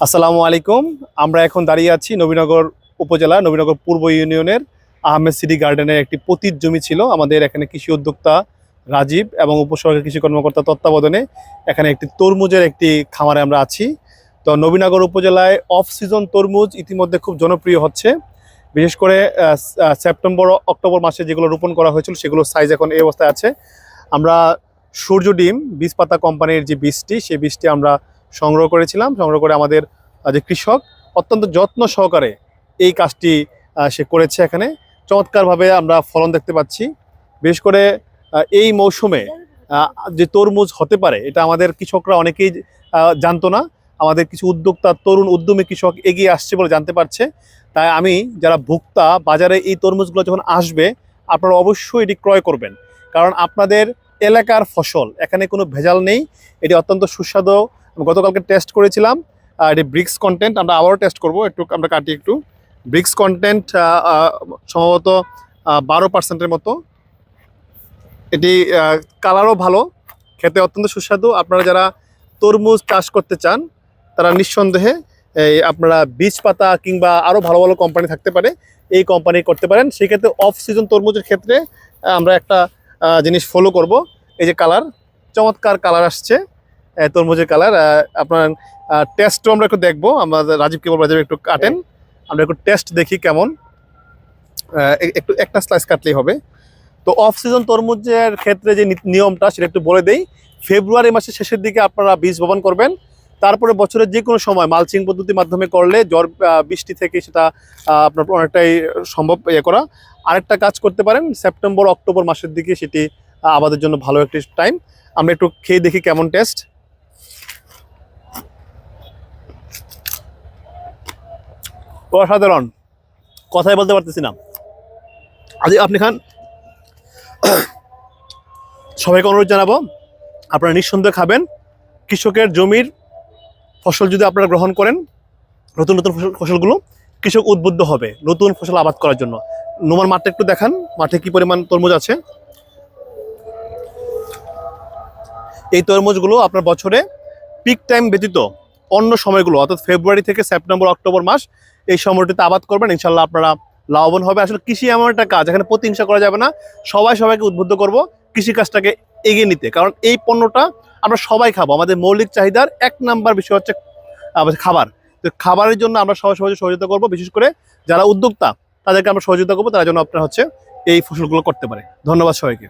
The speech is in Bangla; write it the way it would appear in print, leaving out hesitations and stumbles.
আসসালামু আলাইকুম। আমরা এখন দাঁড়িয়ে আছি নবীনগর উপজেলা নবীনগর পূর্ব ইউনিয়নের আহমেদ সিটি গার্ডেনের একটি পতিত জমি ছিল আমাদের এখানে কৃষি উদ্যোক্তা রাজীব এবং উপসহকারী কৃষি কর্মকর্তা তত্ত্বাবধানে এখানে একটি তরমুজের একটি খামারে আমরা আছি। তো নবীনগর উপজেলায় অফ সিজন তরমুজ ইতিমধ্যে খুব জনপ্রিয় হচ্ছে। বিশেষ করে সেপ্টেম্বর অক্টোবর মাসে যেগুলো রোপণ করা হয়েছিল সেগুলোর সাইজ এখন এই অবস্থায় আছে। আমরা সূর্য ডিম বীজ পাতা কোম্পানির যে বীজটি সেই বীজটি আমরা সংগ্রহ করেছিলাম। সংগ্রহ করে আমাদের যে কৃষক অত্যন্ত যত্ন সহকারে এই কাজটি সে করেছে। এখানে চমৎকারভাবে আমরা ফলন দেখতে পাচ্ছি। বিশেষ করে এই মৌসুমে যে তরমুজ হতে পারে এটা আমাদের কৃষকরা অনেকেই জানতো না। আমাদের কিছু উদ্যোক্তা তরুণ উদ্যমী কৃষক এগিয়ে আসছে বলে জানতে পারছে। তাই আমি যারা ভোক্তা বাজারে এই তরমুজগুলো যখন আসবে আপনারা অবশ্যই এটি ক্রয় করবেন, কারণ আপনাদের এলাকার ফসল, এখানে কোনো ভেজাল নেই। এটি অত্যন্ত সুস্বাদু। গতকালকে টেস্ট করেছিলাম, এটি ব্রিক্স কন্টেন্ট। আমরা আবারও টেস্ট করব, একটু আমরা কাটি। একটু ব্রিক্স কন্টেন্ট সম্ভবত 12% মতো। এটি কালারও ভালো, খেতে অত্যন্ত সুস্বাদু। আপনারা যারা তরমুজ চাষ করতে চান তারা নিঃসন্দেহে আপনারা বীজ পাতা কিংবা আরও ভালো ভালো কোম্পানি থাকতে পারে, এই কোম্পানি করতে পারেন। সেক্ষেত্রে অফ সিজন তরমুজের ক্ষেত্রে আমরা একটা জিনিস ফলো করব। এই যে কালার, চমৎকার কালার আসছে তরমুজের কালার। আপনার টেস্টও আমরা একটু দেখবো। আমাদের রাজীবকে বলবো, রাজীব একটু কাটেন, আমরা একটু টেস্ট দেখি কেমন। একটু একটা স্লাইস কাটলেই হবে। তো অফ সিজন তরমুজের ক্ষেত্রে যে নিয়মটা সেটা একটু বলে দেই। ফেব্রুয়ারি মাসের শেষের দিকে আপনারা বীজ বপন করবেন। তারপরে বছরের যে কোনো সময় মালচিং পদ্ধতির মাধ্যমে করলে ঝড় বৃষ্টি থেকে সেটা আপনার অনেকটাই সম্ভব করা। আরেকটা কাজ করতে পারেন, সেপ্টেম্বর অক্টোবর মাসের দিকে সেটি আমাদের জন্য ভালো একটি টাইম। আমরা একটু খেয়ে দেখি কেমন টেস্ট। অসাধারণ, কথাই বলতে পারতেছি না। আজ আপনি খান, সবাইকে অনুরোধ জানাবো আপনারা নিঃসন্দেহে খাবেন। কৃষকের জমির ফসল যদি আপনারা গ্রহণ করেন, নতুন নতুন ফসলগুলো কৃষক উদ্বুদ্ধ হবে নতুন ফসল আবাদ করার জন্য। নোমান মাঠটা একটু দেখান, মাঠে কি পরিমাণ তরমুজ আছে। এই তরমুজগুলো আপনার বছরে পিক টাইম ব্যতীত অন্য সময়গুলো, অর্থাৎ ফেব্রুয়ারি থেকে সেপ্টেম্বর অক্টোবর মাস, এই সময়টিতে আবাদ করবেন। ইনশাল্লাহ আপনারা লাভবান হবে। আসলে কৃষি এমন একটা কাজ, এখানে প্রতিহিংসা করা যাবে না। সবাইকে উদ্বুদ্ধ করব কৃষিকাজটাকে এগিয়ে নিতে, কারণ এই পণ্যটা আমরা সবাই খাবো। আমাদের মৌলিক চাহিদার 1 নাম্বার বিষয় হচ্ছে খাবার। তো খাবারের জন্য আমরা সবাই সহযোগিতা করব। বিশেষ করে যারা উদ্যোক্তা তাদেরকে আমরা সহযোগিতা করবো, তারা যেন আপনারা এই ফসলগুলো করতে পারে। ধন্যবাদ সবাইকে।